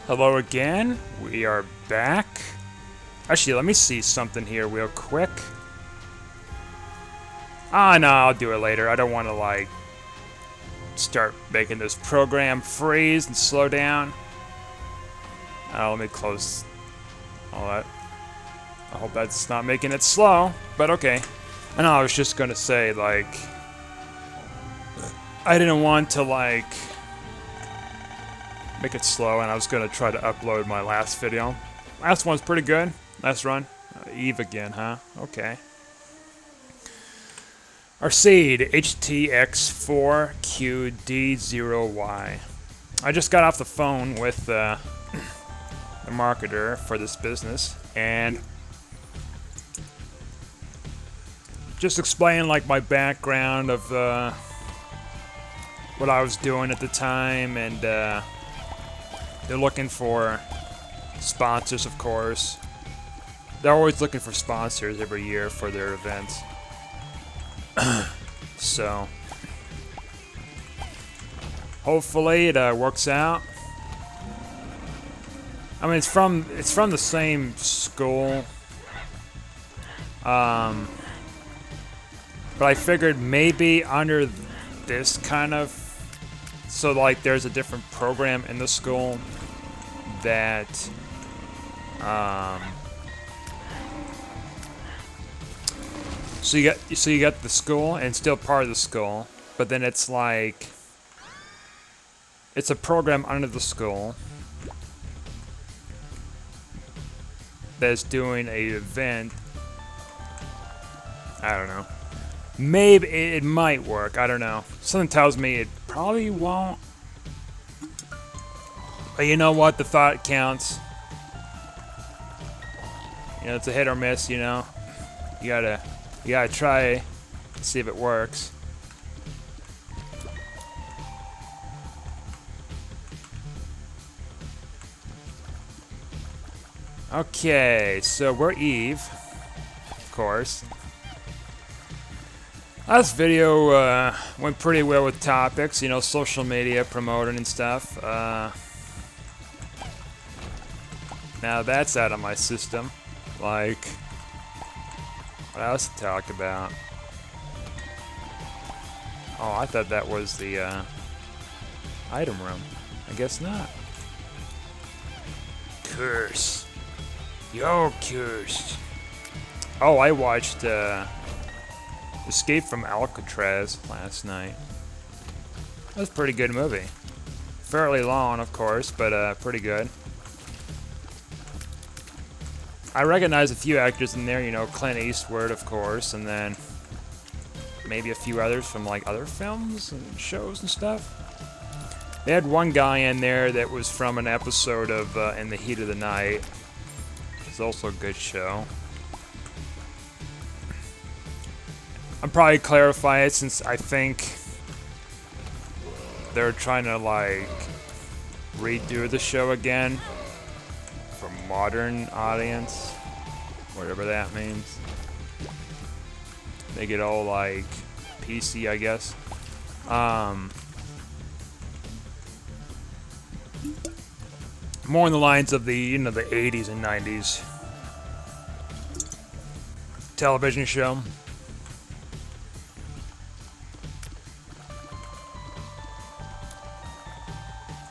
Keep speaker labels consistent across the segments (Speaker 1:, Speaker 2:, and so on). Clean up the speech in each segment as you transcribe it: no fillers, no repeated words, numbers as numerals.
Speaker 1: Hello again. We are back. Actually, let me see something here real quick. No, I'll do it later. I don't want to, like, start making this program freeze and slow down. Let me close all that. I hope that's not making it slow, but okay. I know, I was just gonna say, like, I didn't want to, like, make it slow, and I was gonna try to upload my last video. Last one's pretty good. Last run. Eve again, huh? Okay. Our seed, HTX4QD0Y. I just got off the phone with the marketer for this business, and just explain, like, my background of what I was doing at the time, and they're looking for sponsors, of course. They're always looking for sponsors every year for their events. So hopefully it works out. I mean, it's from the same school. But I figured maybe under this kind of, so like there's a different program in the school that so you got the school and still part of the school, but then it's like it's a program under the school that's doing a event. I don't know. Maybe it might work. I don't know. Something tells me it probably won't. But you know what? The thought counts. You know, it's a hit or miss. You know, you gotta try to see if it works. Okay, so we're Eve, of course. Last video went pretty well with topics, you know, social media promoting and stuff. Now that's out of my system. Like, what else to talk about? Oh, I thought that was the item room. I guess not. Curse. You're cursed. Oh, I watched Escape from Alcatraz last night. That was a pretty good movie. Fairly long, of course, but pretty good. I recognize a few actors in there, you know, Clint Eastwood, of course, and then maybe a few others from, like, other films and shows and stuff. They had one guy in there that was from an episode of In the Heat of the Night. It's also a good show. I'll probably clarify it since I think they're trying to, like, redo the show again for modern audience, whatever that means. Make it all, like, PC, I guess. More in the lines of the, you know, the 80s and 90s television show.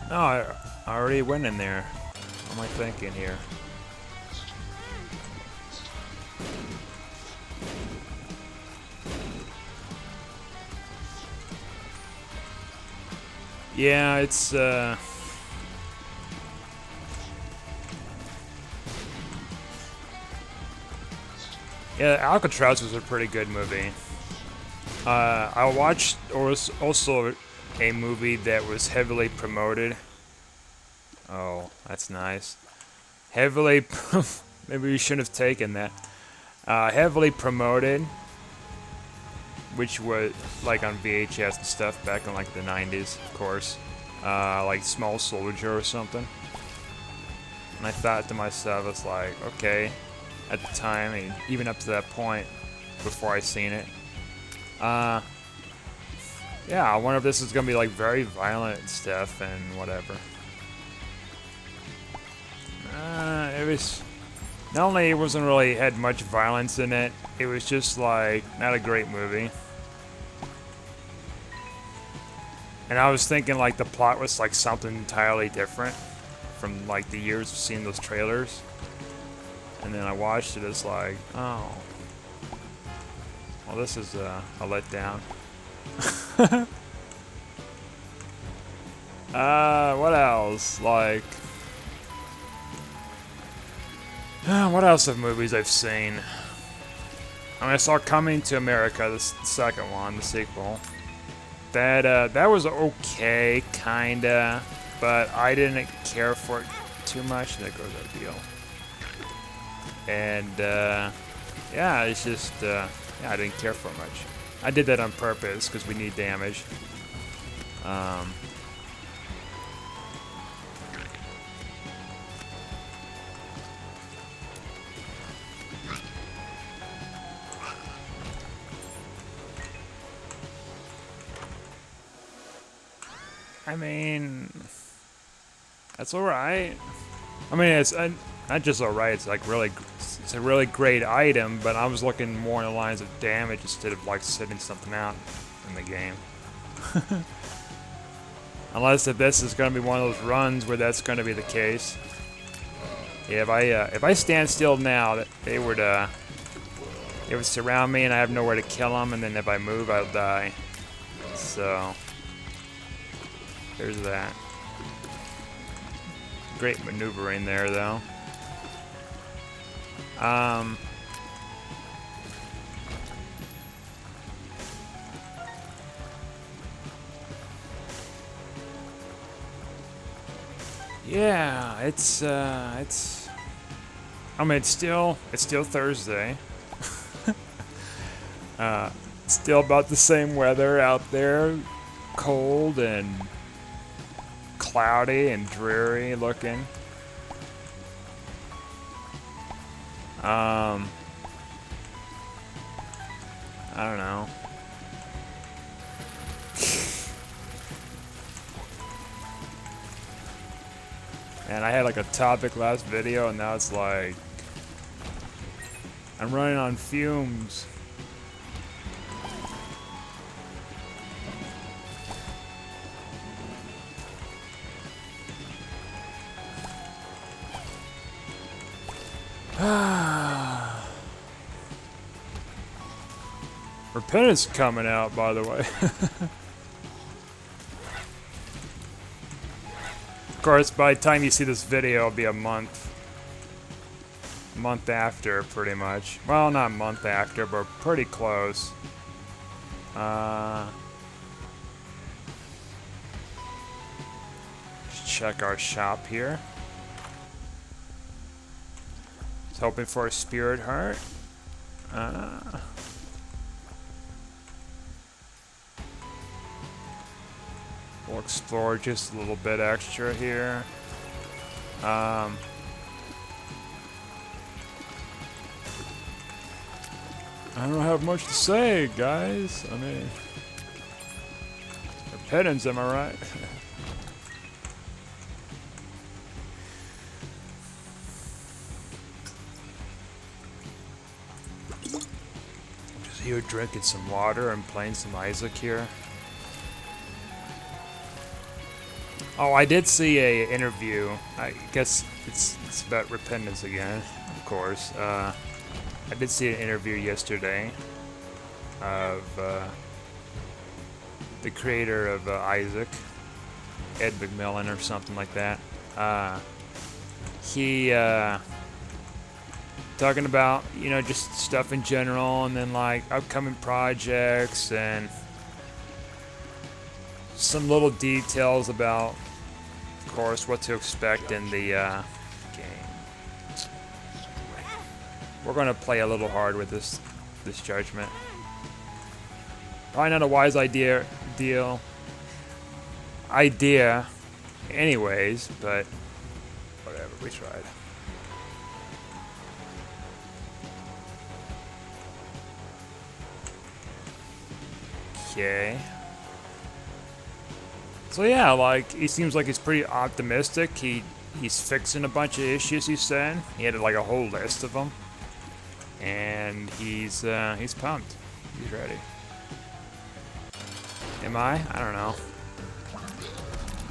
Speaker 1: Oh, I already went in there. What am I thinking here? Yeah, it's yeah, Alcatraz was a pretty good movie. I watched also a movie that was heavily promoted. Oh, that's nice. Heavily, maybe we shouldn't have taken that. Heavily promoted, which was like on VHS and stuff back in like the 90s, of course. Like Small Soldier or something. And I thought to myself, it's like, okay, at the time, and even up to that point, before I seen it. Yeah, I wonder if this is gonna be like very violent and stuff and whatever. was not only it wasn't really had much violence in it, it was just like not a great movie. And I was thinking like the plot was like something entirely different from like the years of seeing those trailers. And then I watched it, it's like, oh, well, this is a letdown. What else? Like, what else of movies I've seen? I mean, I saw Coming to America, the second one, the sequel. That was okay, kinda, but I didn't care for it too much. There goes our deal. And yeah, it's just yeah, I didn't care for it much. I did that on purpose because we need damage. I mean, that's alright. I mean, it's not just alright, it's like really, it's a really great item, but I was looking more in the lines of damage instead of like sitting something out in the game. Unless if this is going to be one of those runs where that's going to be the case. Yeah, if I stand still now, they would surround me and I have nowhere to kill them, and then if I move, I'll die. So there's that. Great maneuvering there, though. Yeah, it's. I mean, it's still Thursday. Still about the same weather out there, cold and cloudy and dreary looking. I don't know. And I had like a topic last video, and now it's like I'm running on fumes. Repentance coming out, by the way. Of course, by the time you see this video, it'll be a month after, pretty much. Well, not a month after, but pretty close. Let's check our shop here. I was hoping for a spirit heart. We'll explore just a little bit extra here. I don't have much to say, guys. I mean, repentance, am I right? Just here drinking some water and playing some Isaac here. Oh, I did see a interview. I guess it's about repentance again, of course. I did see an interview yesterday of the creator of Isaac, Ed McMillan or something like that. He talking about, you know, just stuff in general, and then like upcoming projects and some little details about, of course, what to expect in the game. We're going to play a little hard with this judgment. Probably not a wise idea anyways, but whatever, we tried. Okay. So yeah, like, he seems like he's pretty optimistic. He He's fixing a bunch of issues, he said. He had like a whole list of them. And he's pumped. He's ready. Am I? I don't know.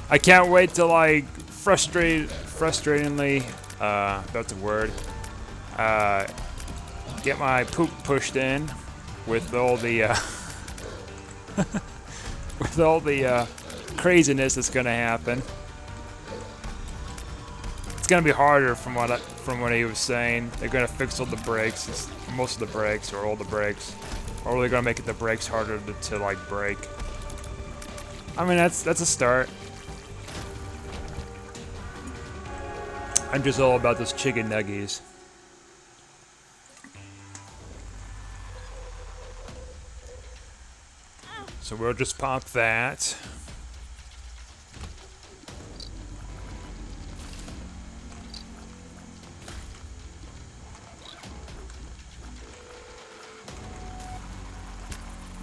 Speaker 1: I can't wait to like frustratingly, that's a word, get my poop pushed in with all the, with all the craziness that's gonna happen. It's gonna be harder from what he was saying. They're gonna fix all the brakes, most of the brakes, or all the brakes, or they're gonna make the brakes harder to like break. I mean, that's a start. I'm just all about those chicken nuggies. So we'll just pop that.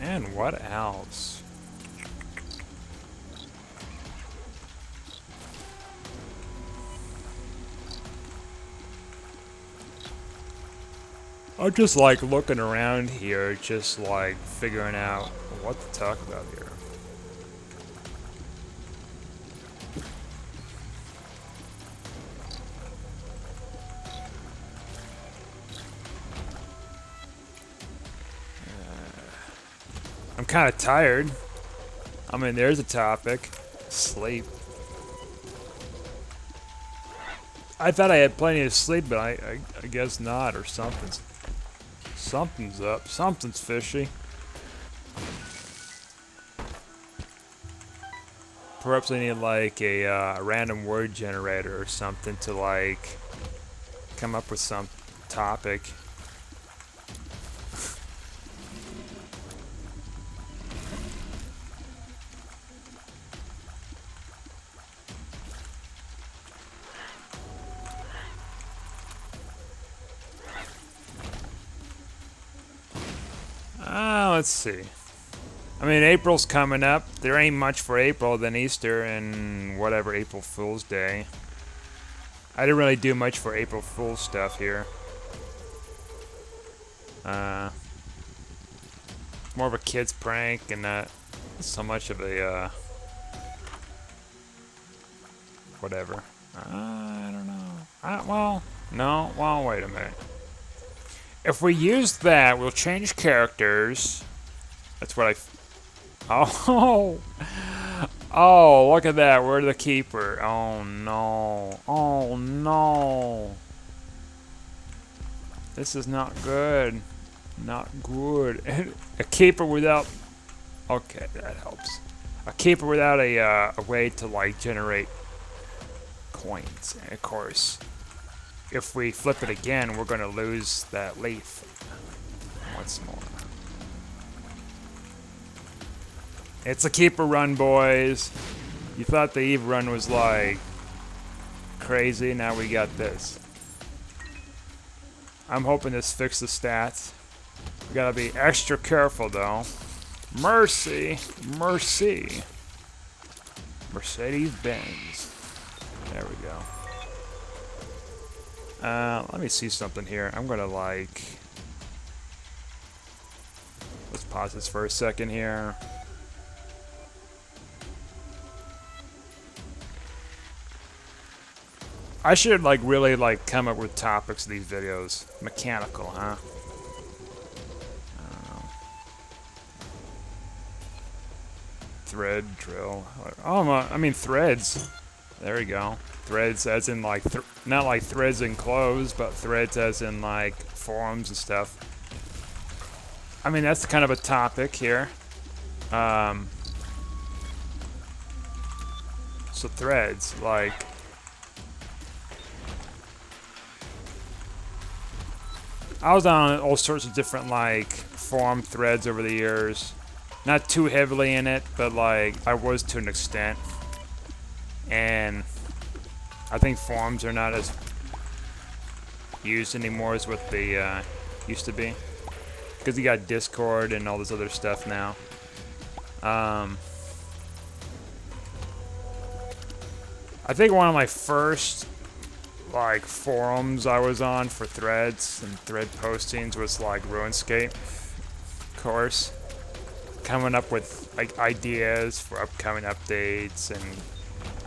Speaker 1: And what else? I'm just like looking around here, just like figuring out what to talk about here. I'm kind of tired. I mean, there's a topic. Sleep. I thought I had plenty of sleep, but I guess not, or something's up. Something's fishy. Perhaps I need like a random word generator or something to like come up with some topic. Let's see. I mean, April's coming up. There ain't much for April than Easter and whatever April Fool's Day. I didn't really do much for April Fool's stuff here. More of a kid's prank and not so much of a, whatever. I don't know. Well, wait a minute. If we use that, we'll change characters. That's what Oh! Oh, look at that. We're the keeper. Oh, no. Oh, no. This is not good. Not good. A keeper without... Okay, that helps. A keeper without a way to, like, generate coins. And, of course, if we flip it again, we're going to lose that leaf. Once more. It's a keeper run, boys. You thought the Eve run was, like, crazy. Now we got this. I'm hoping this fixes the stats. We gotta be extra careful, though. Mercy. Mercy. Mercedes-Benz. There we go. Let me see something here. I'm gonna, like... Let's pause this for a second here. I should, like, really, like, come up with topics of these videos. Mechanical, huh? I don't know. Thread, drill. Oh, I mean, threads. There we go. Threads as in, like, not like threads in clothes, but threads as in, like, forums and stuff. I mean, that's kind of a topic here. So threads, like... I was on all sorts of different, like, forum threads over the years. Not too heavily in it, but, like, I was to an extent. And I think forums are not as used anymore as what they used to be. Because you got Discord and all this other stuff now. I think one of my first like forums I was on for threads and thread postings was like RuneScape, of course. Coming up with like ideas for upcoming updates and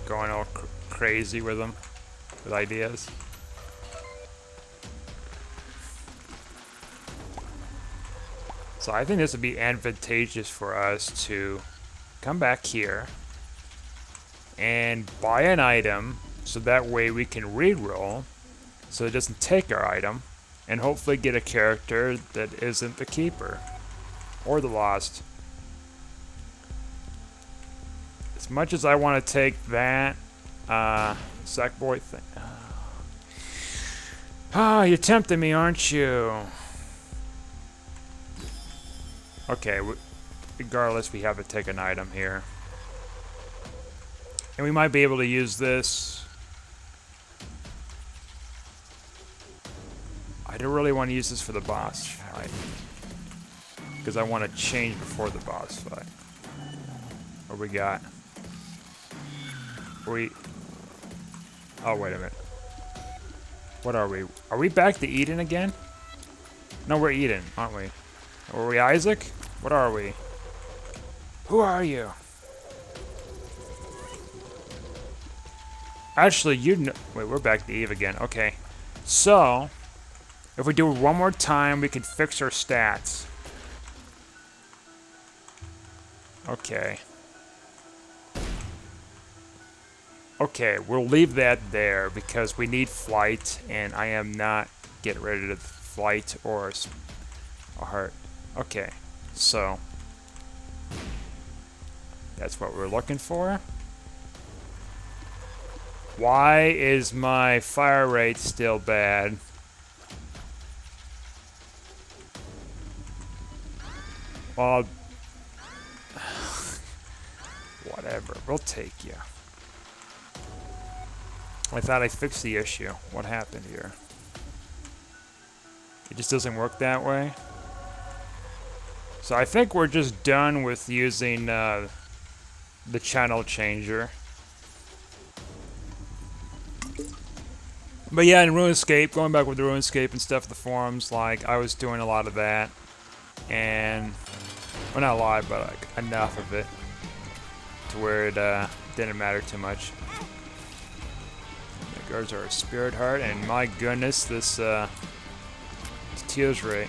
Speaker 1: going all crazy with them, with ideas. So I think this would be advantageous for us to come back here and buy an item so that way we can reroll so it doesn't take our item and hopefully get a character that isn't the keeper or the lost. As much as I want to take that Sackboy thing. You're tempting me, aren't you? Okay, regardless, we have to take an item here. And we might be able to use this. I don't really want to use this for the boss fight, because I want to change before the boss fight. What we got? Oh, wait a minute. What are we? Are we back to Eden again? No, we're Eden, aren't we? Are we Isaac? What are we? Who are you? Actually, you know. Wait, we're back to Eve again. Okay. So, if we do it one more time, we can fix our stats. Okay. Okay, we'll leave that there because we need flight, and I am not getting rid of flight or a heart. Okay, so that's what we're looking for. Why is my fire rate still bad? Well, whatever, we'll take you. I thought I fixed the issue. What happened here? It just doesn't work that way. So I think we're just done with using the channel changer. But yeah, in RuneScape, going back with the RuneScape and stuff, the forums, like, I was doing a lot of that. And, well, not a lot, but like enough of it to where it didn't matter too much. Guards are a spirit heart, and my goodness, this tears rate.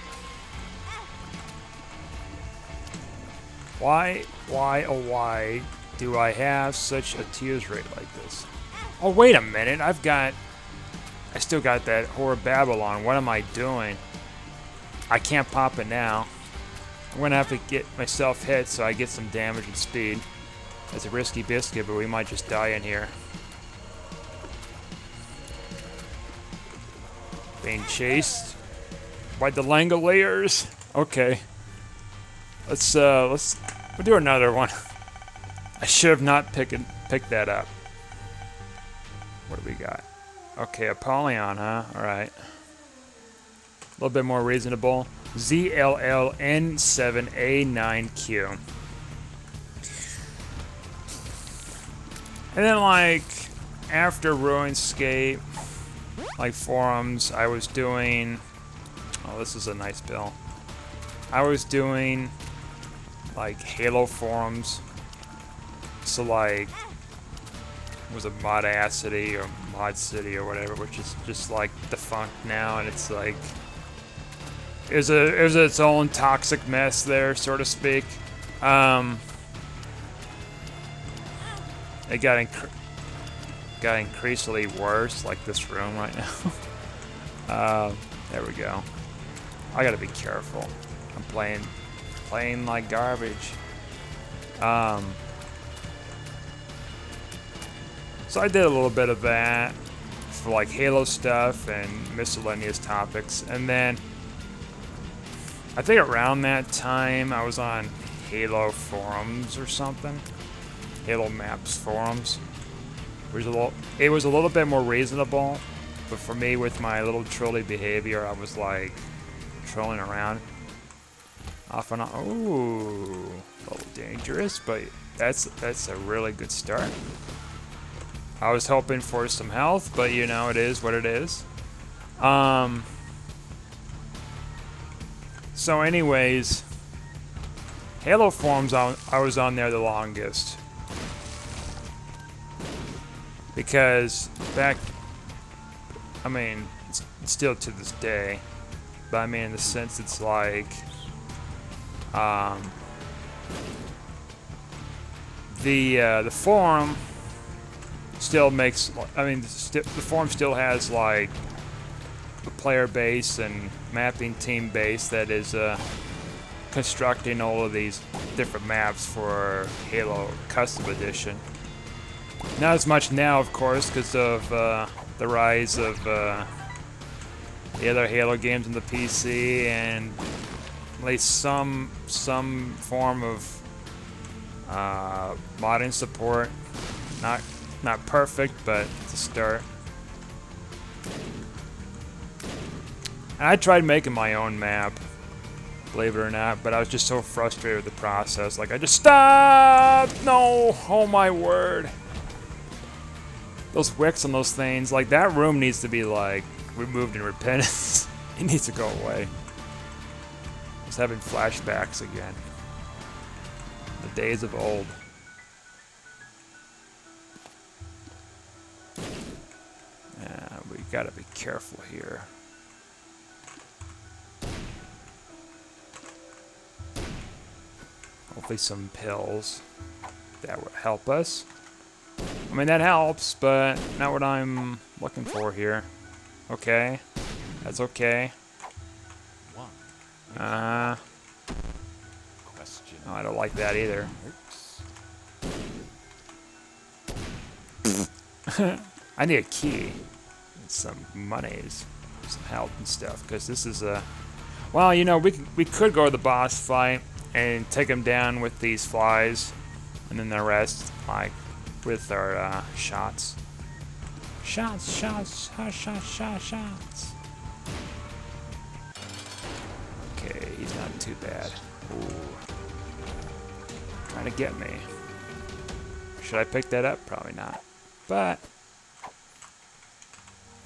Speaker 1: Why, oh why do I have such a tears rate like this? Oh, wait a minute, I still got that Whore of Babylon. What am I doing? I can't pop it now. I'm gonna have to get myself hit so I get some damage and speed. It's a risky biscuit, but we might just die in here. Being chased by the Langoliers. Okay. We'll do another one. I should have not picked that up. What do we got? Okay, Apollyon, huh? Alright. A little bit more reasonable. ZLLN7A9Q. And then, like, after RuneScape, like forums, I was doing... Oh, this is a nice bill. I was doing, like, Halo forums. So, like, was it Modacity or Mod City or whatever, which is just, like, defunct now, and it's, like... It was its own toxic mess there, so to speak. It got increasingly worse, like this room right now. There we go. I gotta be careful. I'm playing like garbage. So I did a little bit of that for like Halo stuff and miscellaneous topics, and then I think around that time I was on Halo forums or something. Halo Maps forums. It was a little bit more reasonable, but for me, with my little trolly behavior, I was like trolling around off and on. Ooh, a little dangerous, but that's a really good start. I was hoping for some health, but you know, it is what it is. So anyways, Halo forums, I was on there the longest. Because I mean, it's still to this day, but I mean in the sense it's like, the forum still makes, I mean, the forum still has like a player base and mapping team base that is constructing all of these different maps for Halo Custom Edition. Not as much now, of course, because of the rise of the other Halo games on the PC, and at least some form of modding support. Not perfect, but it's a start. And I tried making my own map, believe it or not, but I was just so frustrated with the process. Like, I just stopped! No! Oh my word. Those wicks on those things, like, that room needs to be, like, removed in repentance. It needs to go away. I was having flashbacks again. The days of old. We gotta be careful here. Hopefully some pills. That would help us. I mean, that helps, but not what I'm looking for here. Okay. That's okay.
Speaker 2: Question.
Speaker 1: Oh, I don't like that either. I need a key. And some monies. Some help and stuff. Because this is a... Well, you know, we could go to the boss fight and take him down with these flies. And then the rest, like, with our shots. Shots. Okay, he's not too bad. Ooh. Trying to get me. Should I pick that up? Probably not. But...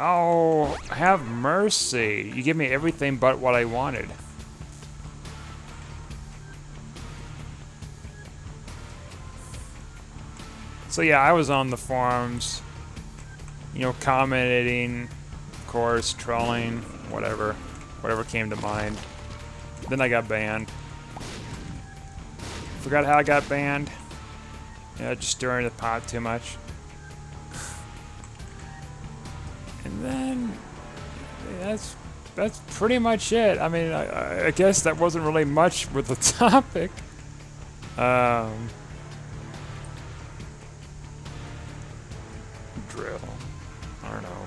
Speaker 1: Oh, have mercy. You give me everything but what I wanted. So yeah, I was on the forums, you know, commenting, of course, trolling, whatever came to mind. Then I got banned. Forgot how I got banned. Yeah, just stirring the pot too much. And then that's pretty much it. I mean, I guess that wasn't really much with the topic. Drill. I don't know.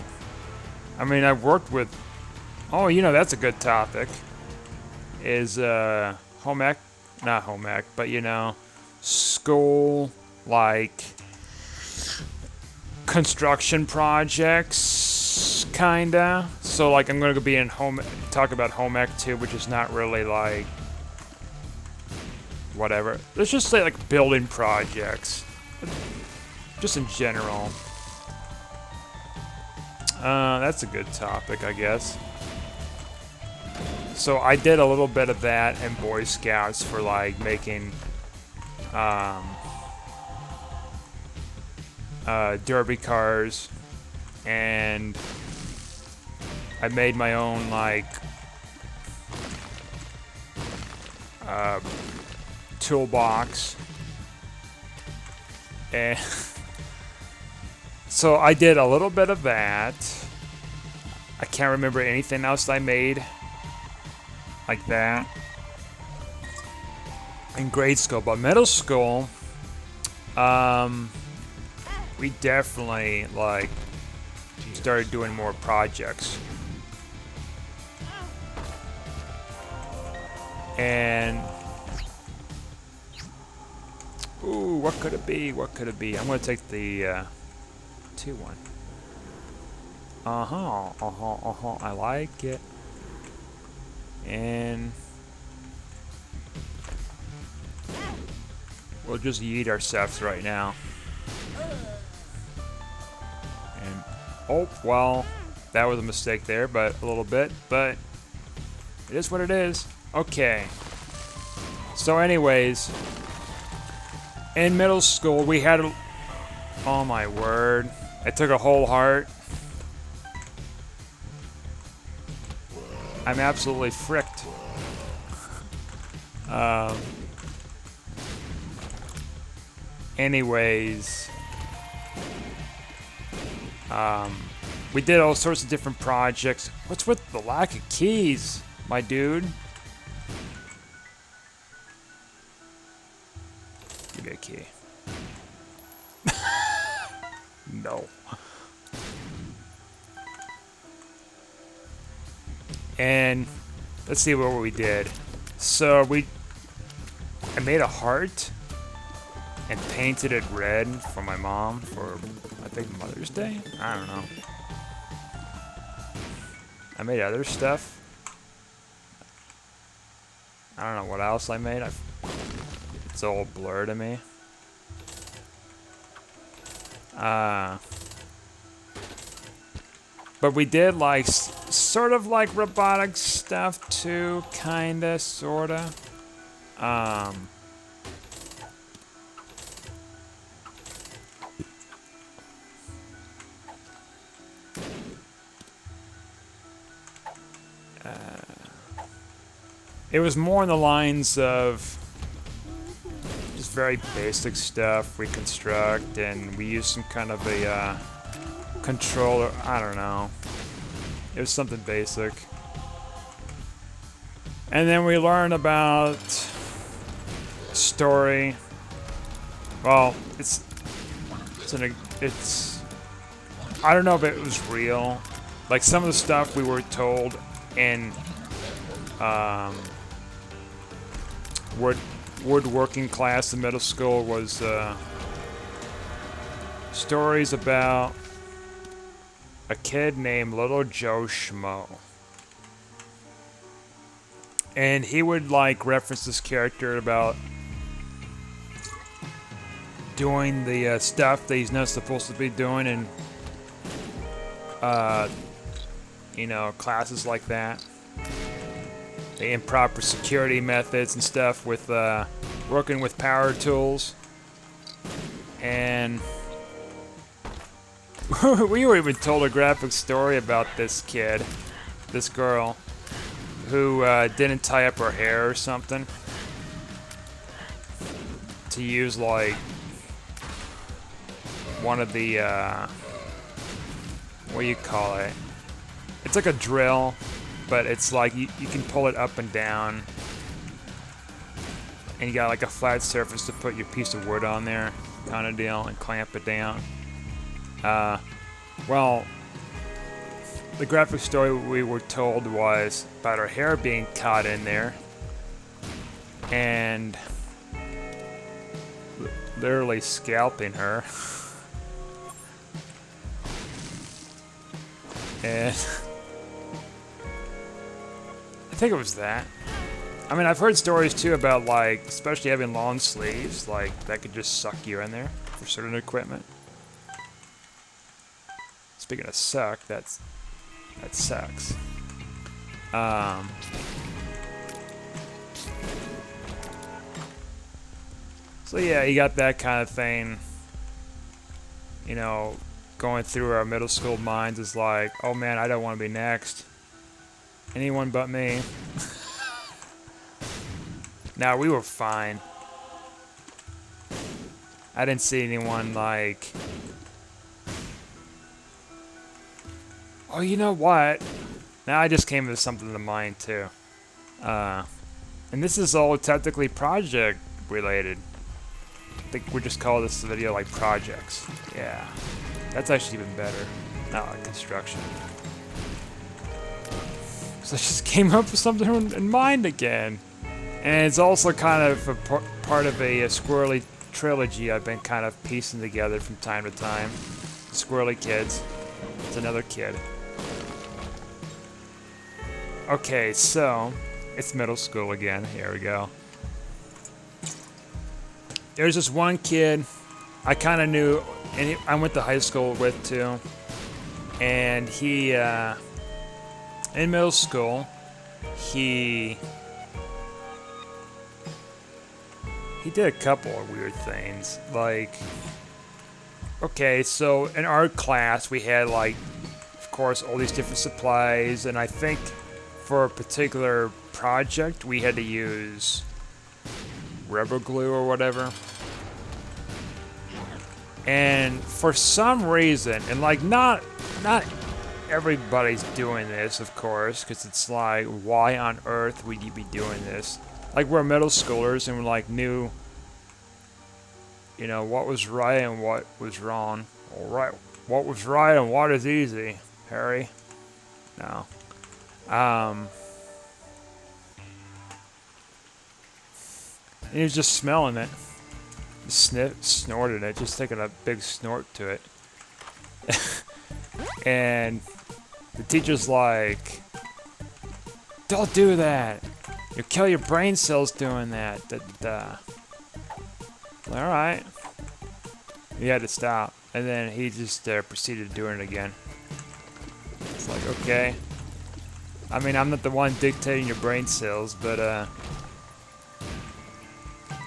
Speaker 1: I mean, I've worked with... Oh, you know, that's a good topic. Is home ec... Not home ec, but, you know, school, like, construction projects, kinda. So, like, I'm gonna be in talk about home ec too, which is not really, like, whatever. Let's just say, like, building projects. Just in general. That's a good topic, I guess. So I did a little bit of that in Boy Scouts for like making derby cars, and I made my own like toolbox, and so I did a little bit of that. I can't remember anything else I made like that in grade school, but middle school, we definitely like started doing more projects. And ooh, what could it be? What could it be? I'm gonna take the 2-1. I like it. And we'll just yeet ourselves right now. Oh, well, that was a mistake there, but a little bit, but it is what it is. Okay. So anyways, in middle school, we had a... Oh my word. I took a whole heart. I'm absolutely fricked. Anyways, we did all sorts of different projects. What's with the lack of keys, my dude? Give me a key. No. And let's see what we did. So I made a heart and painted it red for my mom for, I think, Mother's Day? I don't know. I made other stuff. I don't know what else I made. It's all blurred to me. But we did like sort of like robotic stuff too, kinda, sorta. It was more on the lines of just very basic stuff we construct, and we used some kind of a controller. I don't know. It was something basic. And then we learned about story. Well, it's I don't know if it was real. Like some of the stuff we were told in woodworking class in middle school was stories about a kid named Little Joe Schmo. And he would like reference this character about doing the stuff that he's not supposed to be doing in you know, classes like that. The improper security methods and stuff with working with power tools. And we were even told a graphic story about this kid, this girl, who didn't tie up her hair or something to use like one of the what do you call it? It's like a drill, but it's like you can pull it up and down, and you got like a flat surface to put your piece of wood on there, kind of deal, and clamp it down. Well, the graphic story we were told was about her hair being caught in there, and literally scalping her. And I think it was that. I mean, I've heard stories too about like, especially having long sleeves, like that could just suck you in there for certain equipment. Speaking of suck, that sucks. So yeah, you got that kind of thing. You know, going through our middle school minds is like, oh man, I don't want to be next. Anyone but me. Now we were fine. I didn't see anyone like... Oh, you know what? Now I just came with something to mind too. And this is all technically project related. I think we just call this video like projects. Yeah. That's actually even better. Not like construction. So I just came up with something in mind again. And it's also kind of a part of a Squirrely trilogy I've been kind of piecing together from time to time. Squirrely Kids. It's another kid. Okay, so it's middle school again. Here we go. There's this one kid I kind of knew, and I went to high school with too. And he, in middle school, he did a couple of weird things. Like, okay, so in art class, we had, like, of course, all these different supplies, and I think for a particular project, we had to use rubber glue or whatever. And for some reason, and like not everybody's doing this, of course, because it's like, why on earth would you be doing this? Like, we're middle schoolers and we like knew, you know, what was right and what was wrong. All right, what was right and what is easy, Harry? No. And he was just smelling it. Snorted it, just taking a big snort to it. And the teacher's like, don't do that. You'll kill your brain cells doing that. Alright. He had to stop. And then he just proceeded doing it again. It's like, okay. I mean, I'm not the one dictating your brain cells, but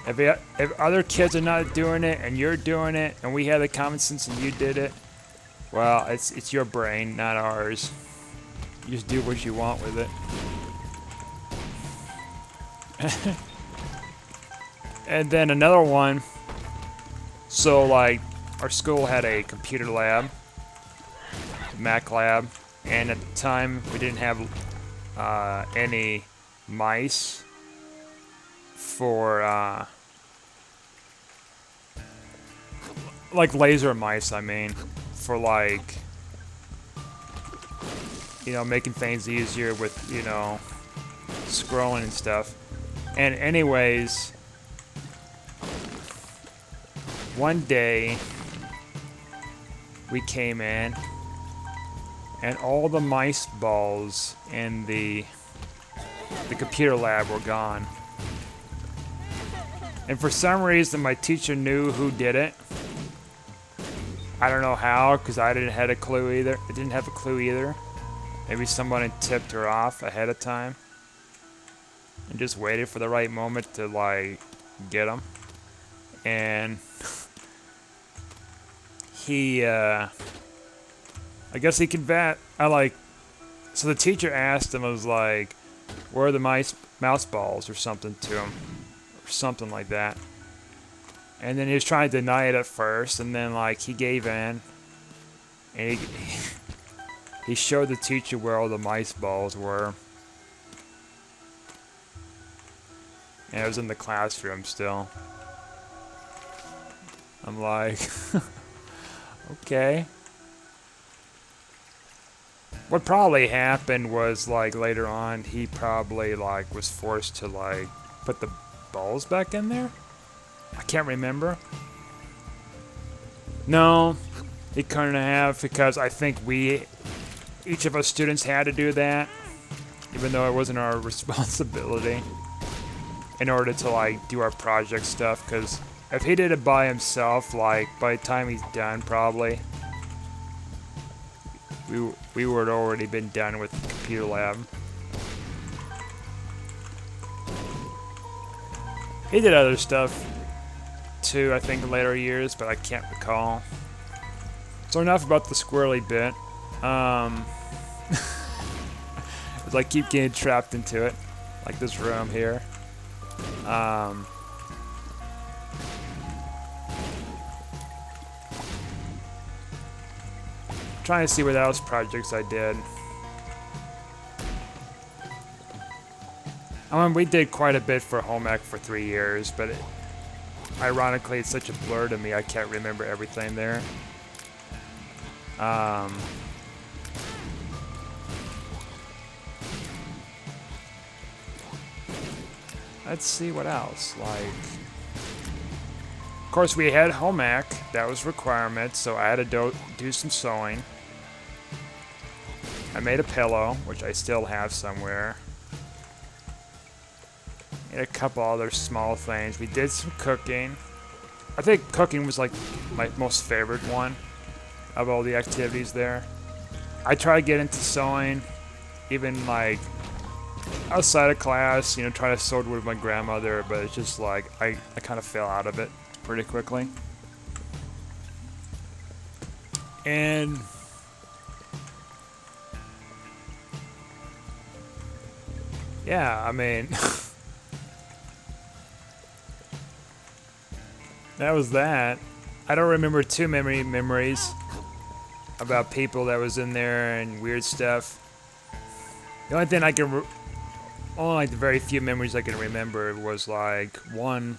Speaker 1: if other kids are not doing it and you're doing it and we have the common sense and you did it, well, it's your brain, not ours. You just do what you want with it. And then another one. So, like, our school had a computer lab, Mac lab, and at the time we didn't have any mice for like laser mice, I mean, for like, you know, making things easier with, you know, scrolling and stuff. And anyways, one day we came in and all the mice balls in the computer lab were gone. And for some reason my teacher knew who did it. I don't know how, because I didn't have a clue either. I didn't have a clue either. Maybe someone had tipped her off ahead of time and just waited for the right moment to, like, get them. And he, I guess he could bat. So the teacher asked him, I was like, where are the mouse balls or something to him, or something like that. And then he was trying to deny it at first, and then, like, he gave in, and he showed the teacher where all the mice balls were. And it was in the classroom still. I'm like, okay. What probably happened was, like, later on, he probably, like, was forced to, like, put the balls back in there? I can't remember. No, he couldn't have, because I think each of us students had to do that, even though it wasn't our responsibility, in order to, like, do our project stuff, because if he did it by himself, like, by the time he's done, probably, we would have already been done with the computer lab. He did other stuff too, I think, in later years, but I can't recall. So enough about the squirrely bit. As I keep getting trapped into it, like this room here. Trying to see what else projects I did. I mean, we did quite a bit for home ec for 3 years, but ironically, it's such a blur to me, I can't remember everything there. Let's see what else, like... Of course, we had home ec, that was requirement, so I had to do some sewing. I made a pillow, which I still have somewhere. And a couple other small things. We did some cooking. I think cooking was like my most favorite one of all the activities there. I try to get into sewing, even like outside of class, you know, try to sew with my grandmother, but it's just like I kind of fell out of it pretty quickly. And yeah, I mean, that was that. I don't remember too many memories about people that was in there and weird stuff. The only thing I can, only like the very few memories I can remember was like one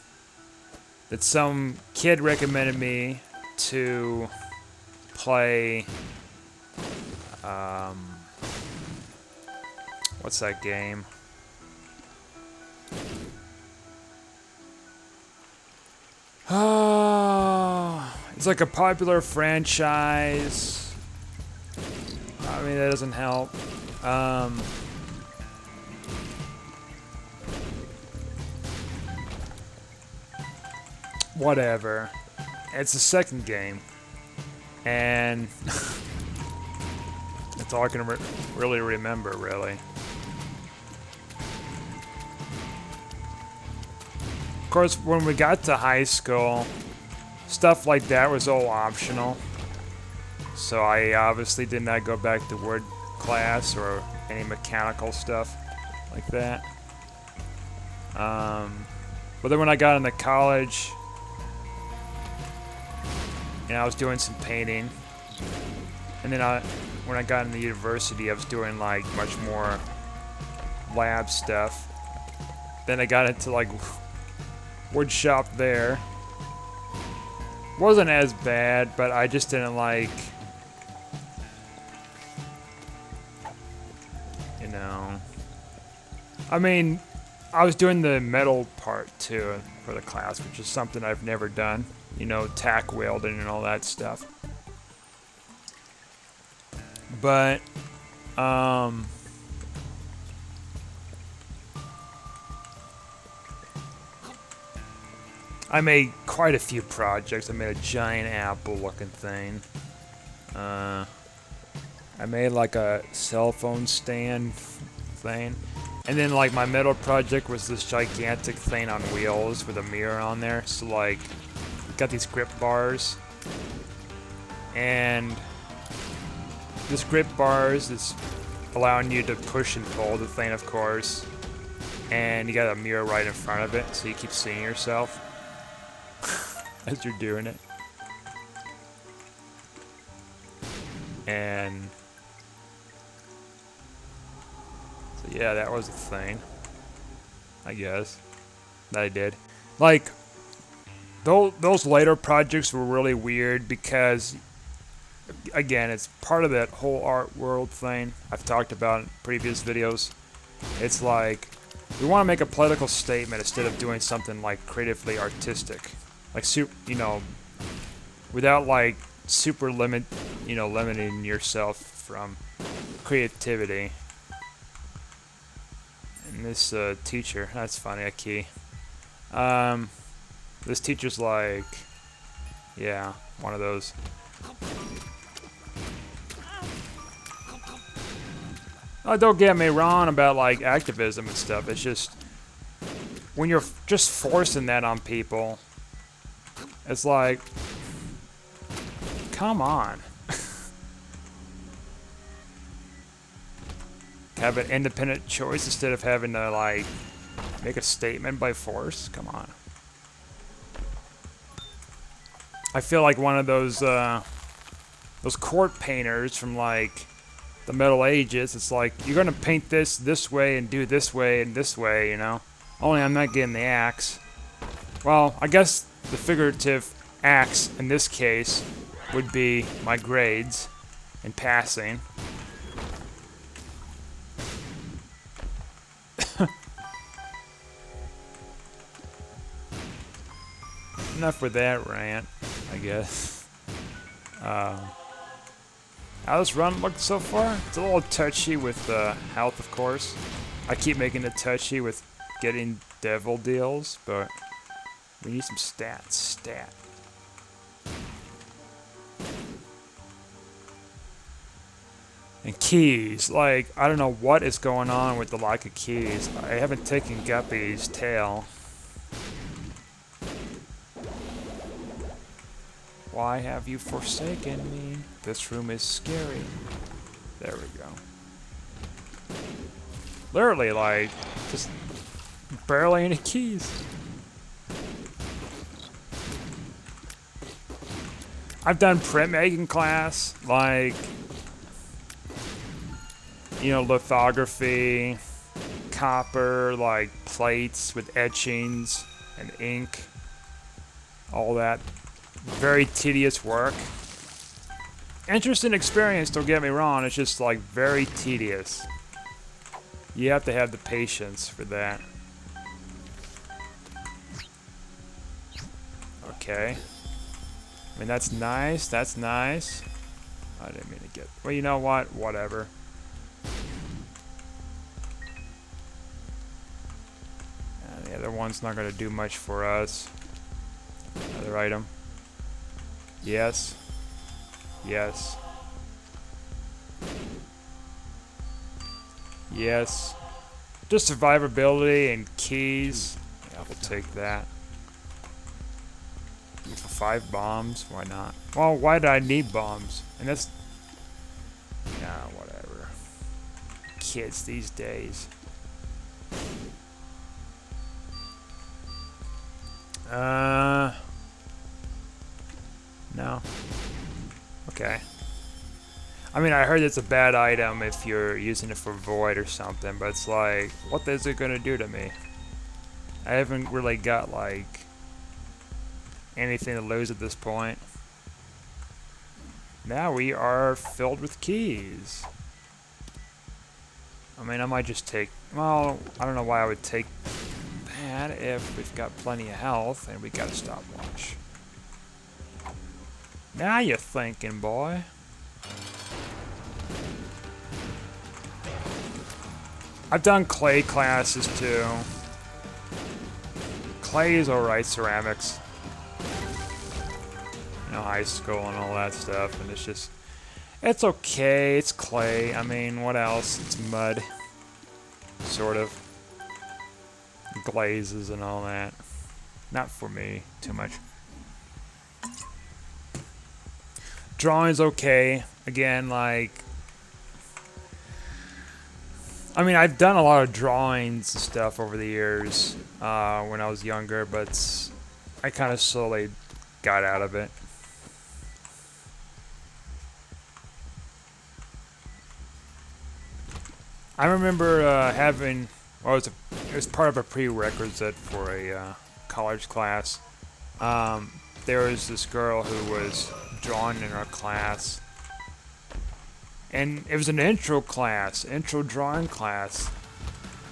Speaker 1: that some kid recommended me to play. What's that game? Oh, it's like a popular franchise. I mean, that doesn't help. Whatever. It's the second game. And that's all I can really remember, really. Of course, when we got to high school, stuff like that was all optional. So I obviously did not go back to word class or any mechanical stuff like that. But then when I got into college, and I was doing some painting, and then when I got into university, I was doing like much more lab stuff. Then I got into like wood shop there. Wasn't as bad, but I just didn't like, you know. I mean, I was doing the metal part too for the class, which is something I've never done. You know, tack welding and all that stuff. But, I made quite a few projects. I made a giant apple looking thing. I made like a cell phone stand thing. And then like my metal project was this gigantic thing on wheels with a mirror on there. So like, got these grip bars. And this grip bars is allowing you to push and pull the thing, of course. And you got a mirror right in front of it, so you keep seeing yourself as you're doing it. And so yeah, that was a thing, I guess, that I did. Like, those later projects were really weird because, again, it's part of that whole art world thing I've talked about in previous videos. It's like, we want to make a political statement instead of doing something like creatively artistic. Like, you know, without like super limiting yourself from creativity. And this teacher, that's funny, a key. This teacher's like, yeah, one of those. Oh, don't get me wrong about like activism and stuff. It's just when you're just forcing that on people, it's like, come on. Have an independent choice instead of having to like make a statement by force. Come on. I feel like one of those court painters from like the Middle Ages. It's like, you're gonna paint this way and do this way and this way, you know. Only I'm not getting the axe. Well, I guess the figurative axe in this case would be my grades in passing. Enough with that rant, I guess. How this run looked so far? It's a little touchy with health, of course. I keep making it touchy with getting devil deals, but we need some stats. Stat. And keys, like, I don't know what is going on with the lack of keys. I haven't taken Guppy's tail. Why have you forsaken me? This room is scary. There we go. Literally, like, just barely any keys. I've done printmaking class, like, you know, lithography, copper, like plates with etchings and ink, all that. Very tedious work. Interesting experience, don't get me wrong, it's just like very tedious. You have to have the patience for that. Okay. I mean, that's nice, that's nice. I didn't mean to get... Well, you know what? Whatever. The other one's not going to do much for us. Another item. Yes. Yes. Yes. Just survivability and keys. Yeah, we'll take that. For 5 bombs, why not? Well, why did I need bombs? And that's... Yeah, whatever. Kids these days. No. Okay. I mean, I heard it's a bad item if you're using it for void or something, but it's like, what is it gonna do to me? I haven't really got, like, anything to lose at this point. Now we are filled with keys. I mean, I might just take... Well, I don't know why I would take that if we've got plenty of health and we got a stopwatch. Now you're thinking, boy. I've done clay classes too. Clay is alright, ceramics. You know, high school and all that stuff, and it's just... It's okay, it's clay. I mean, what else? It's mud. Sort of. Glazes and all that. Not for me, too much. Drawing's okay. Again, like... I mean, I've done a lot of drawings and stuff over the years when I was younger, but I kind of slowly got out of it. I remember having... Well, it was part of a prerequisite for a college class. There was this girl who was drawing in our class. And it was an intro class, intro drawing class.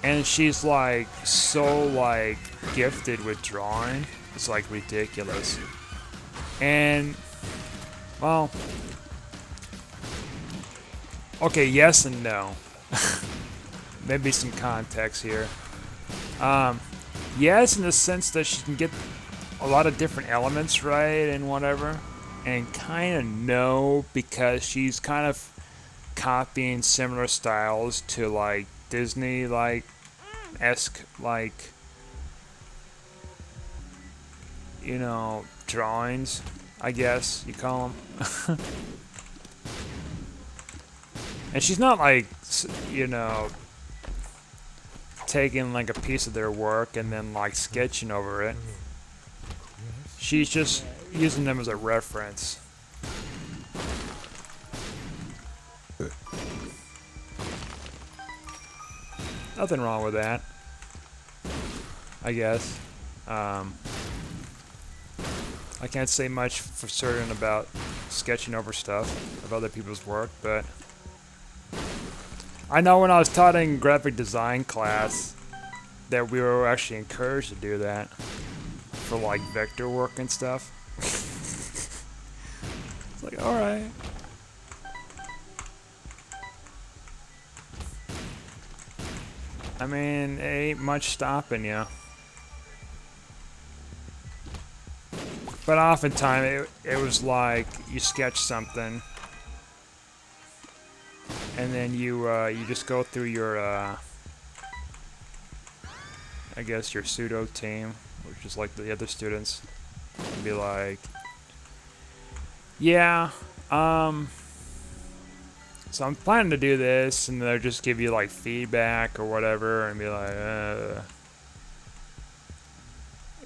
Speaker 1: And she's like, so like, gifted with drawing. It's like ridiculous. And, well, okay, yes and no. Maybe some context here. Yes, in the sense that she can get a lot of different elements right and whatever. And kind of no, because she's kind of copying similar styles to like Disney esque, like, you know, drawings, I guess you call them. And she's not like, you know, taking like a piece of their work and then like sketching over it. She's just using them as a reference. Nothing wrong with that, I guess. I can't say much for certain about sketching over stuff of other people's work, but I know when I was taught in graphic design class that we were actually encouraged to do that for like vector work and stuff. It's like, alright. I mean, it ain't much stopping you. But oftentimes it was like you sketch something and then you just go through your I guess your pseudo team, which is like the other students, and be like, yeah, so I'm planning to do this, and they'll just give you like feedback or whatever, and be like,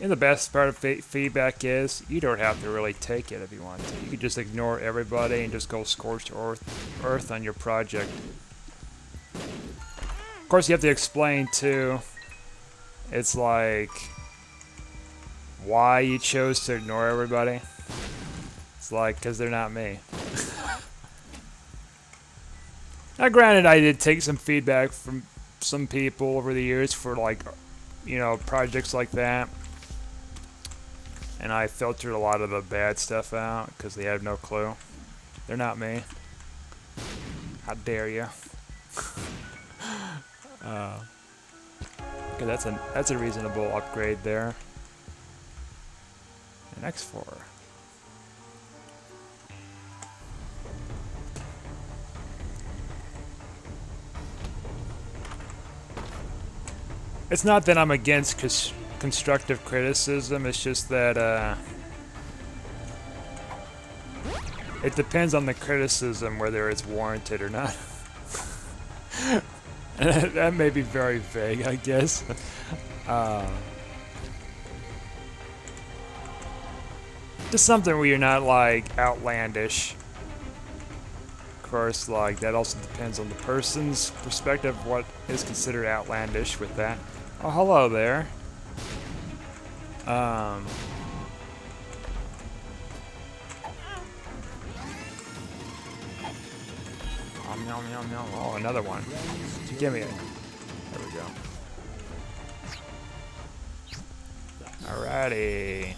Speaker 1: And the best part of feedback is you don't have to really take it if you want to. You can just ignore everybody and just go scorched earth on your project. Of course, you have to explain too. It's like why you chose to ignore everybody. It's like, because they're not me. Now, granted, I did take some feedback from some people over the years for, like, you know, projects like that. And I filtered a lot of the bad stuff out because they have no clue. They're not me. How dare you? Okay, that's a reasonable upgrade there. An X4. It's not that I'm against constructive criticism, it's just that it depends on the criticism whether it's warranted or not. And that may be very vague, I guess. Just something where you're not like outlandish. Of course, like that also depends on the person's perspective, what is considered outlandish with that. Oh, hello there. Oh, another one. Give me it. There we go. Alrighty.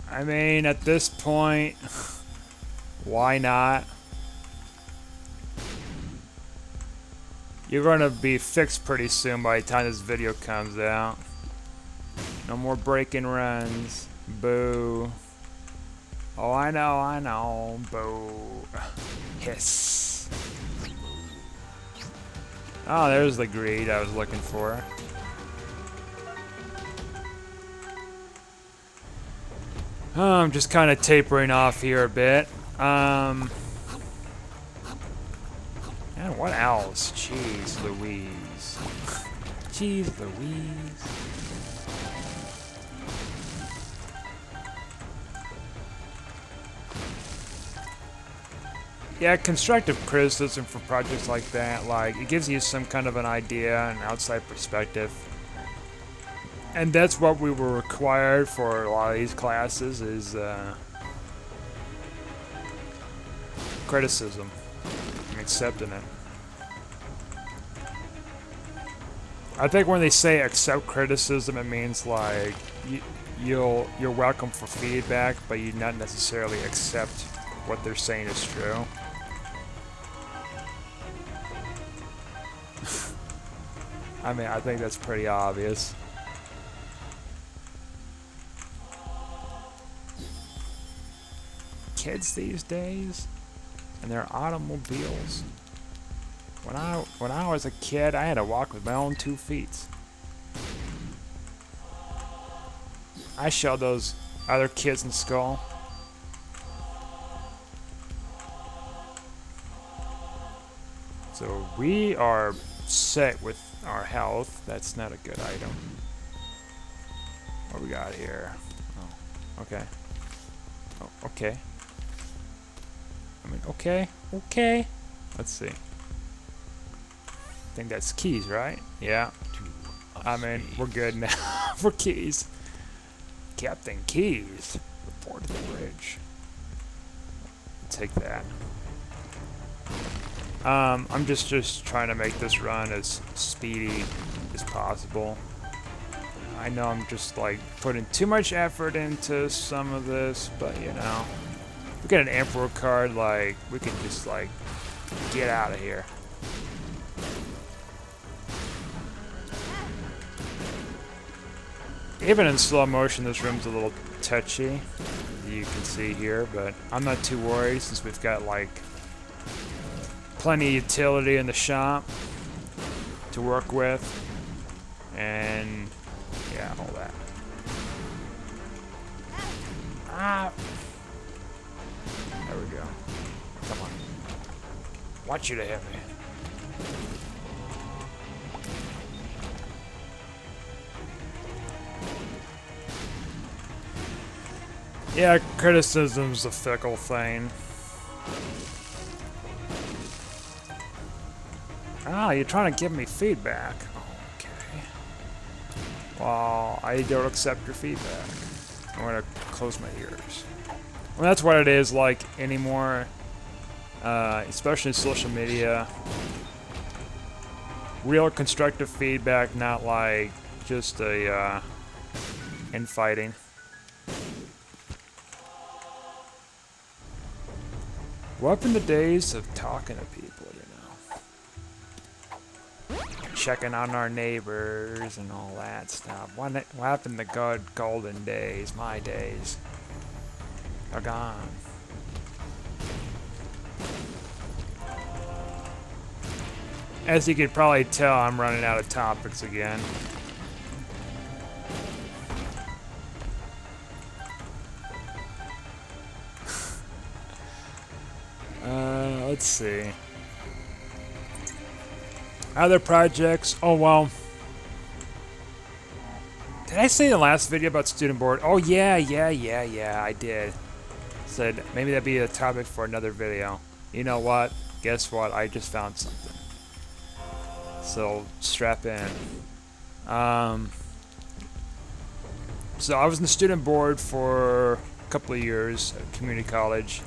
Speaker 1: I mean, at this point, why not? You're gonna be fixed pretty soon by the time this video comes out. No more break-in runs. Boo. Oh, I know. Boo. Hiss. Oh, there's the greed I was looking for. I'm just kind of tapering off here a bit. And what else? Jeez Louise. Jeez Louise. Yeah, constructive criticism for projects like that, like, it gives you some kind of an idea, an outside perspective. And that's what we were required for a lot of these classes, is criticism and accepting it. I think when they say accept criticism, it means like you're welcome for feedback, but you not necessarily accept what they're saying is true. I mean, I think that's pretty obvious. Kids these days and their automobiles. When I was a kid, I had to walk with my own 2 feet. I showed those other kids in school. So we are set with our health. That's not a good item. What we got here? Oh, okay. Oh, okay. I mean, okay. Let's see. I think that's keys, right? Yeah. I mean, we're good now for keys. Captain Keys, report to the bridge. Take that. I'm just trying to make this run as speedy as possible. I know I'm just like putting too much effort into some of this, but you know, we get an Emperor card, like we can just like get out of here. Even in slow motion, this room's a little touchy. you can see here, but I'm not too worried since we've got like plenty of utility in the shop to work with, and yeah, all that. Ah! There we go. Come on. Want you to hit me. Yeah, criticism's a fickle thing. Ah, you're trying to give me feedback. Okay. Well, I don't accept your feedback. I'm gonna close my ears. Well, that's what it is like anymore, especially in social media. Real constructive feedback, not like just a infighting. What happened to the days of talking to people, you know? Checking on our neighbors and all that stuff. What happened to good golden days, my days? They're gone. As you could probably tell, I'm running out of topics again. Let's see. Other projects. Oh, well. Did I say in the last video about student board? Oh, yeah, I did. Said maybe that'd be a topic for another video. You know what? Guess what? I just found something. So, strap in. So, I was in the student board for a couple of years at community college.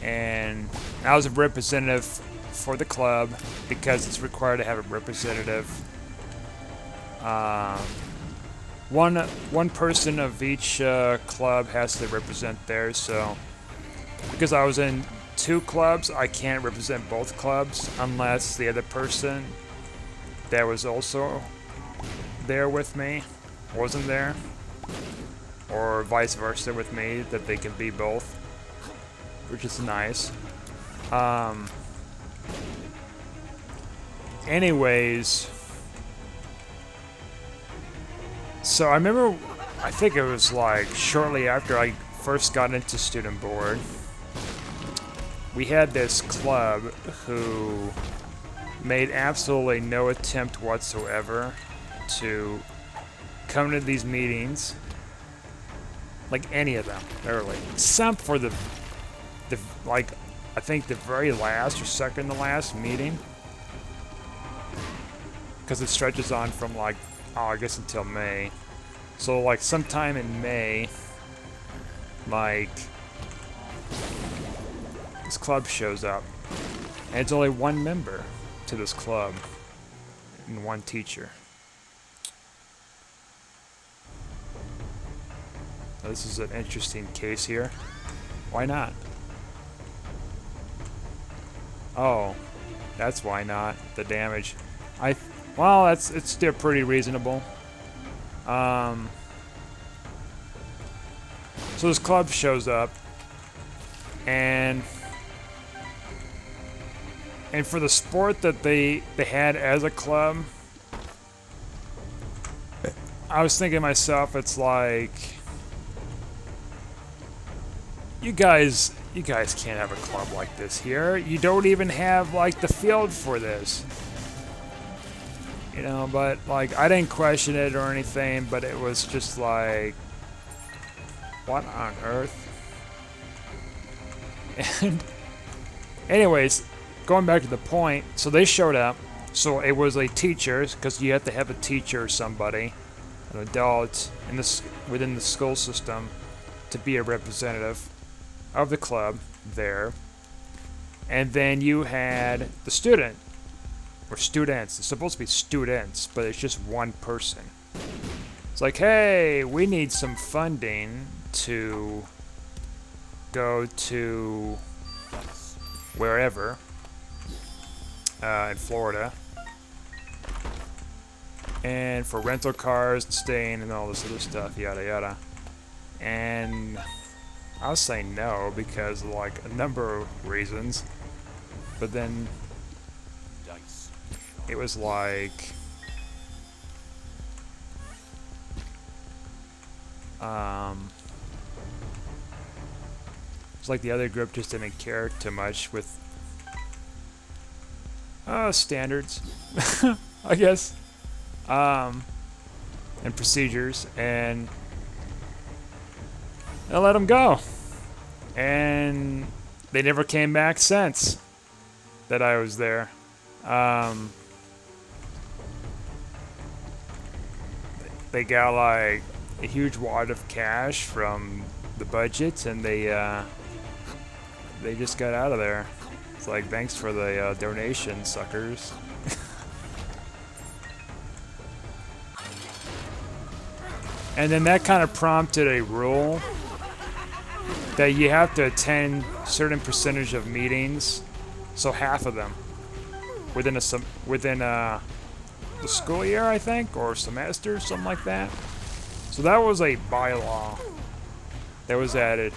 Speaker 1: And I was a representative for the club because it's required to have a representative. One person of each club has to represent theirs. So because I was in 2 clubs, I can't represent both clubs unless the other person that was also there with me wasn't there, or vice versa with me, that they can be both, which is nice. Anyways, so I remember, I think it was like shortly after I first got into student board, we had this club who made absolutely no attempt whatsoever to come to these meetings, like any of them, literally, except for the like, I think the very last or second to last meeting, because it stretches on from like, oh, I guess until May. So like sometime in May, like, this club shows up, and it's only 1 member to this club and 1 teacher. Now, this is an interesting case here. Why not? Oh, that's why not. The damage. Well, it's still pretty reasonable. So this club shows up, and for the sport that they had as a club, I was thinking to myself, it's like, you guys can't have a club like this here. You don't even have like the field for this. You know, but like, I didn't question it or anything, but it was just like, what on earth? And anyways, going back to the point, so they showed up. So it was a teacher, because you have to have a teacher or somebody, an adult in this within the school system, to be a representative of the club there. And then you had the student, or students. It's supposed to be students, but it's just 1 person. It's like, hey, we need some funding to go to wherever in Florida, and for rental cars and staying and all this other stuff, yada yada. And I was saying no because of like a number of reasons, but then it was like it's like the other group just didn't care too much with standards, I guess, and procedures, and I let them go, and they never came back since that I was there. They got like a huge wad of cash from the budget, and they just got out of there. It's like, thanks for the donation, suckers. And then that kind of prompted a rule that you have to attend certain percentage of meetings, so half of them within the school year, I think, or semester, something like that. So that was a bylaw that was added.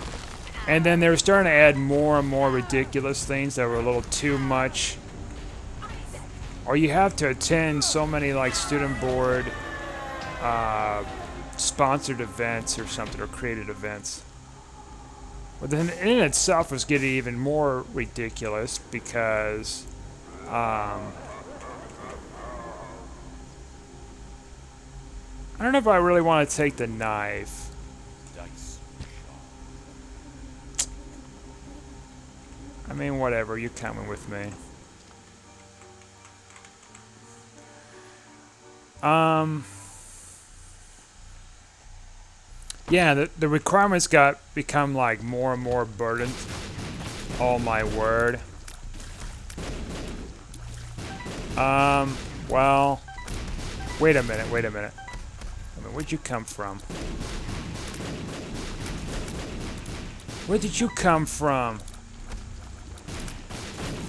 Speaker 1: And then they were starting to add more and more ridiculous things that were a little too much. Or you have to attend so many like student board sponsored events or something, or created events. But then in itself was getting even more ridiculous because I don't know if I really want to take the knife. I mean, whatever, you're coming with me. Yeah, the requirements become like more and more burdened. Oh my word. Well, wait a minute. I mean, where'd you come from? Where did you come from?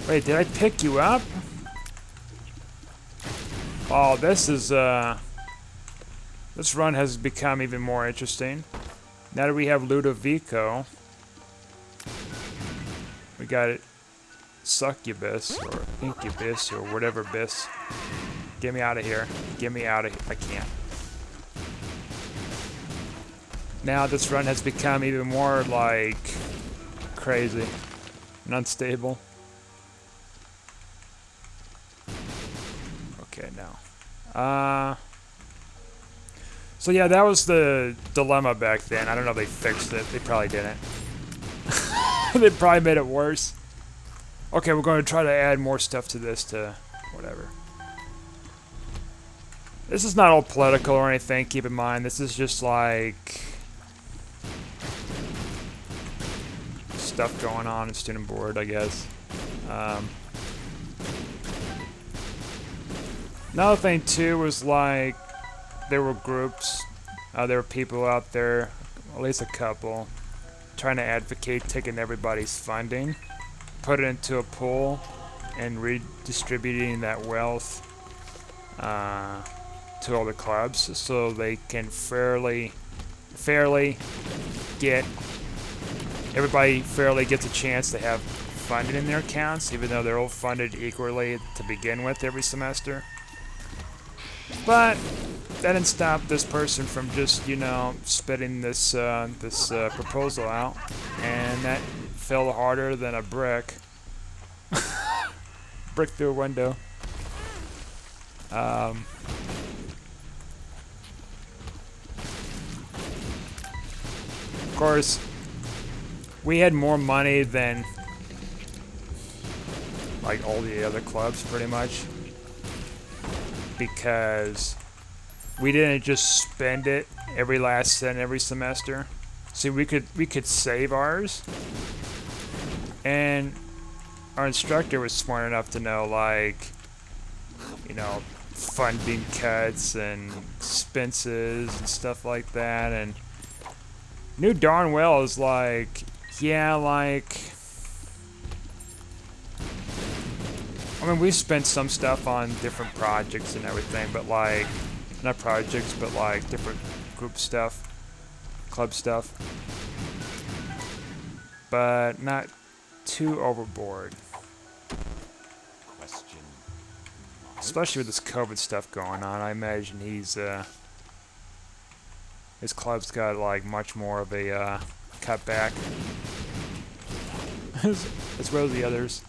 Speaker 1: Wait, did I pick you up? Oh, this run has become even more interesting. Now that we have Ludovico, we got it. Succubus, or Incubus, or whatever bis. Get me out of here. Get me out of here. I can't. Now this run has become even more, like, crazy and unstable. Okay, now. So yeah, that was the dilemma back then. I don't know if they fixed it. They probably didn't. They probably made it worse. Okay, we're going to try to add more stuff to this to whatever. This is not all political or anything, keep in mind. This is just like stuff going on in student board, I guess. Another thing too was like there were groups, there were people out there, at least a couple, trying to advocate taking everybody's funding, put it into a pool, and redistributing that wealth to all the clubs so they can fairly get, everybody fairly gets a chance to have funding in their accounts, even though they're all funded equally to begin with every semester. But that didn't stop this person from just, you know, spitting this proposal out, and that fell harder than a brick. Brick through a window. Of course, we had more money than like all the other clubs, pretty much, because we didn't just spend it every last cent every semester. See, we could save ours, and our instructor was smart enough to know, like, you know, funding cuts and expenses and stuff like that, and knew darn well is like, yeah, like, I mean, we spent some stuff on different projects and everything, but like, not projects, but like different group stuff, club stuff. but not too overboard.
Speaker 2: Question.
Speaker 1: Especially with this COVID stuff going on, I imagine his club's got like much more of a cutback as well as the others.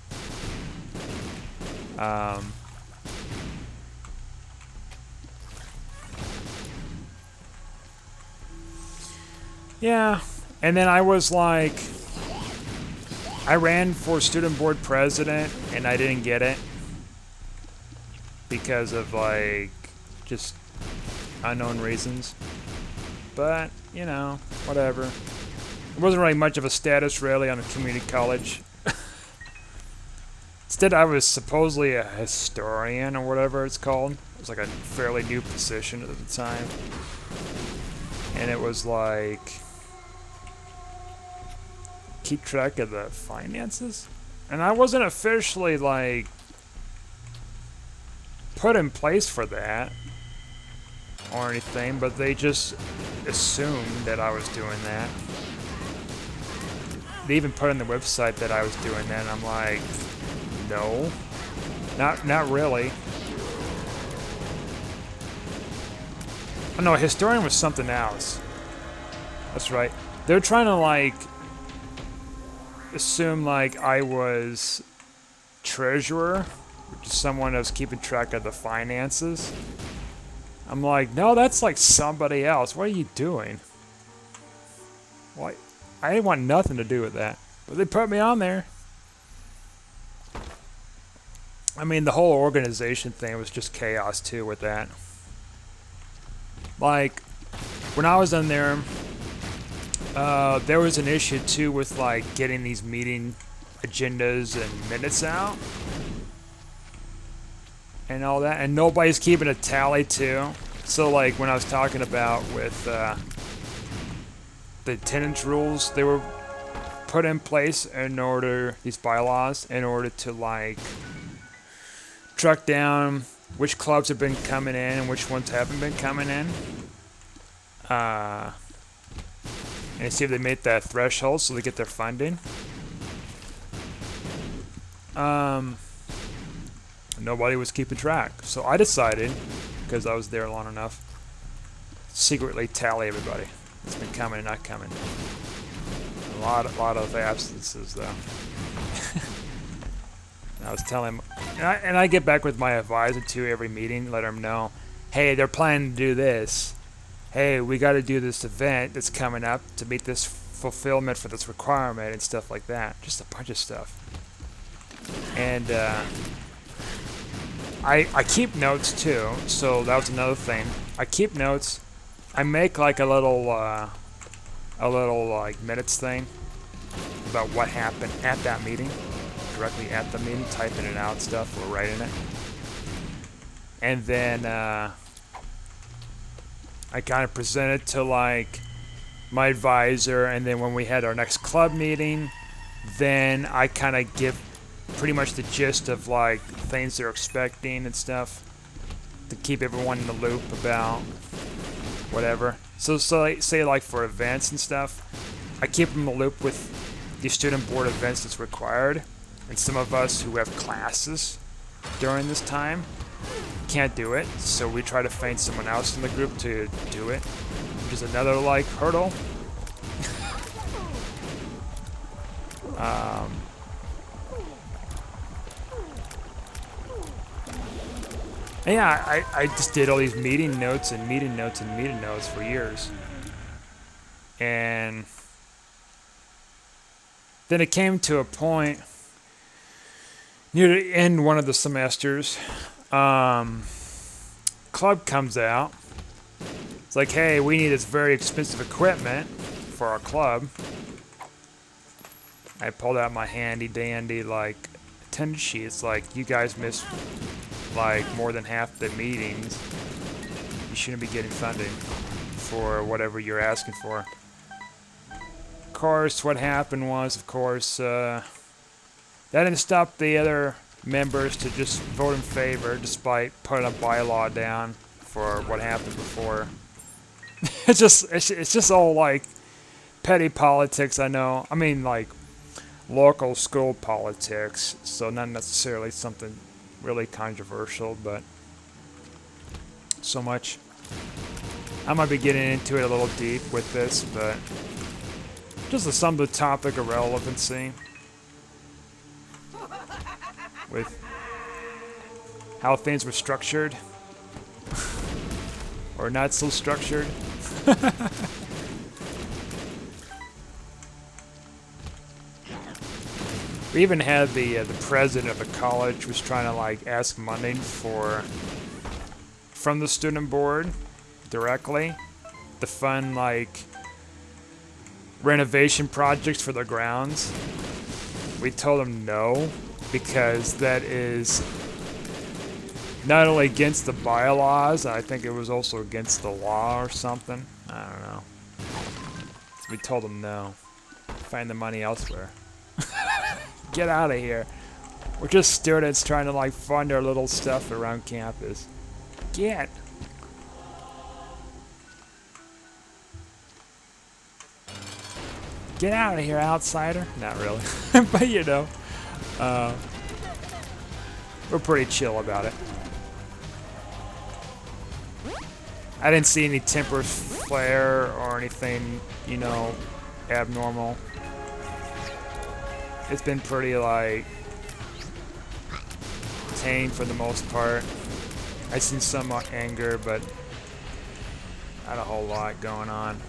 Speaker 1: Yeah, and then I was like, I ran for student board president and I didn't get it because of like just unknown reasons. But, you know, whatever. It wasn't really much of a status rally on a community college. Instead, I was supposedly a historian or whatever it's called. It was like a fairly new position at the time. And it was like, keep track of the finances? And I wasn't officially like put in place for that or anything, but they just assumed that I was doing that. They even put on the website that I was doing that, and I'm like, no, not really. Oh no, historian was something else. That's right. They're trying to like assume like I was treasurer, which is someone that was keeping track of the finances. I'm like, no, that's like somebody else. What are you doing? What? I didn't want nothing to do with that. But they put me on there. I mean, the whole organization thing was just chaos too with that. Like, when I was on there, there was an issue too with like getting these meeting agendas and minutes out. And all that, and nobody's keeping a tally too. So like when I was talking about with the attendance rules, they were put in place in order, these bylaws, in order to like track down which clubs have been coming in and which ones haven't been coming in. And see if they made that threshold so they get their funding. Nobody was keeping track. So I decided, because I was there long enough, secretly tally everybody. It's been coming and not coming. A lot of absences, though. I was telling him, and I get back with my advisor too every meeting, let them know, hey, they're planning to do this. Hey, we got to do this event that's coming up to meet this fulfillment for this requirement and stuff like that. Just a bunch of stuff. And I keep notes too, so that was another thing. I keep notes. I make like a little like minutes thing about what happened at that meeting, directly at the meeting, typing it out stuff or writing it. And then I kind of present it to like my advisor, and then when we had our next club meeting, then I kind of give pretty much the gist of like things they're expecting and stuff to keep everyone in the loop about whatever. So like, say like for events and stuff, I keep them in the loop with the student board events that's required, and some of us who have classes during this time can't do it, so we try to find someone else in the group to do it, which is another like hurdle. And yeah, I just did all these meeting notes and meeting notes and meeting notes for years. And then it came to a point near the end one of the semesters, club comes out. It's like, hey, we need this very expensive equipment for our club. I pulled out my handy dandy like attendance sheet. It's like, you guys missed like more than half the meetings. You shouldn't be getting funding for whatever you're asking for. Of course, what happened was, of course, that didn't stop the other members to just vote in favor, despite putting a bylaw down for what happened before. It's just all like petty politics. I know. I mean, like, local school politics, so not necessarily something really controversial, but so much. I might be getting into it a little deep with this, but just some of the topic of relevancy with how things were structured or not so structured. We even had the president of the college was trying to like ask money from the student board directly to fund like renovation projects for the grounds. We told him no, because that is not only against the bylaws, I think it was also against the law or something. I don't know. So we told him no. Find the money elsewhere. Get out of here. We're just students trying to like fund our little stuff around campus. Get. Get out of here, outsider. Not really. But you know, we're pretty chill about it. I didn't see any temper flare or anything, you know, abnormal. It's been pretty, like, tame for the most part. I've seen some anger, but not a whole lot going on.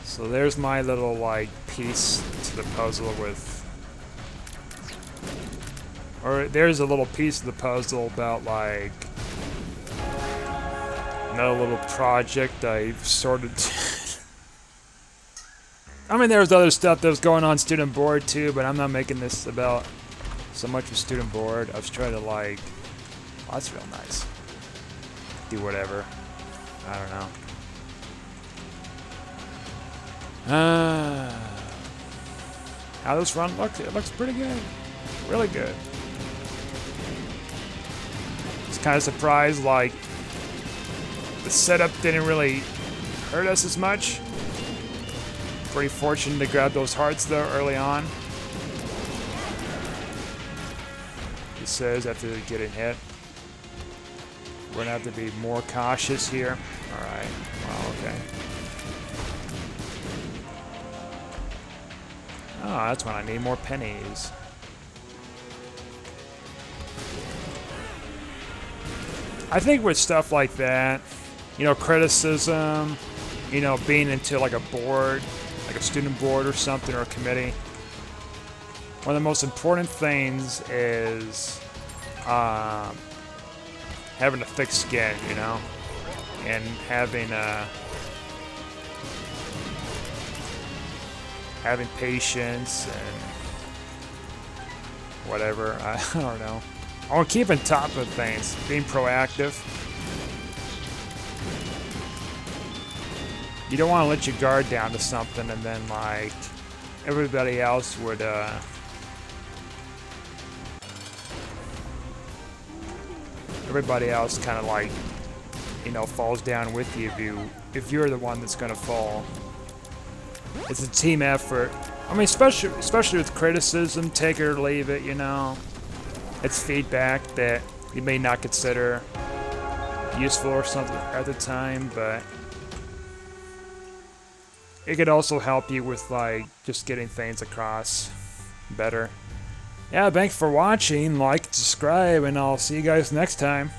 Speaker 1: So there's my little, like, piece to the puzzle with... Or there's a little piece of the puzzle about, like... another little project I've sorted. I mean, there was other stuff that was going on student board too, but I'm not making this about so much of student board. I was trying to like, oh, that's real nice. Do whatever. I don't know. How this run looks? It looks pretty good. Really good. Just kind of surprised, like, the setup didn't really hurt us as much. Pretty fortunate to grab those hearts though early on. He says after getting hit. We're gonna have to be more cautious here. Alright, well, okay. Oh, that's when I need more pennies. I think with stuff like that, you know, criticism, you know, being into like a board, like a student board or something, or a committee, one of the most important things is having a thick skin, you know, and having patience and whatever. I don't know. I want to keep on top of things, being proactive. You don't want to let your guard down to something and then, like, everybody else would, everybody else kind of, like, you know, falls down with you if you're the one that's gonna fall. It's a team effort. I mean, especially with criticism, take it or leave it, you know. It's feedback that you may not consider useful or something at the time, but it could also help you with, like, just getting things across better. Yeah, thanks for watching. Like, subscribe, and I'll see you guys next time.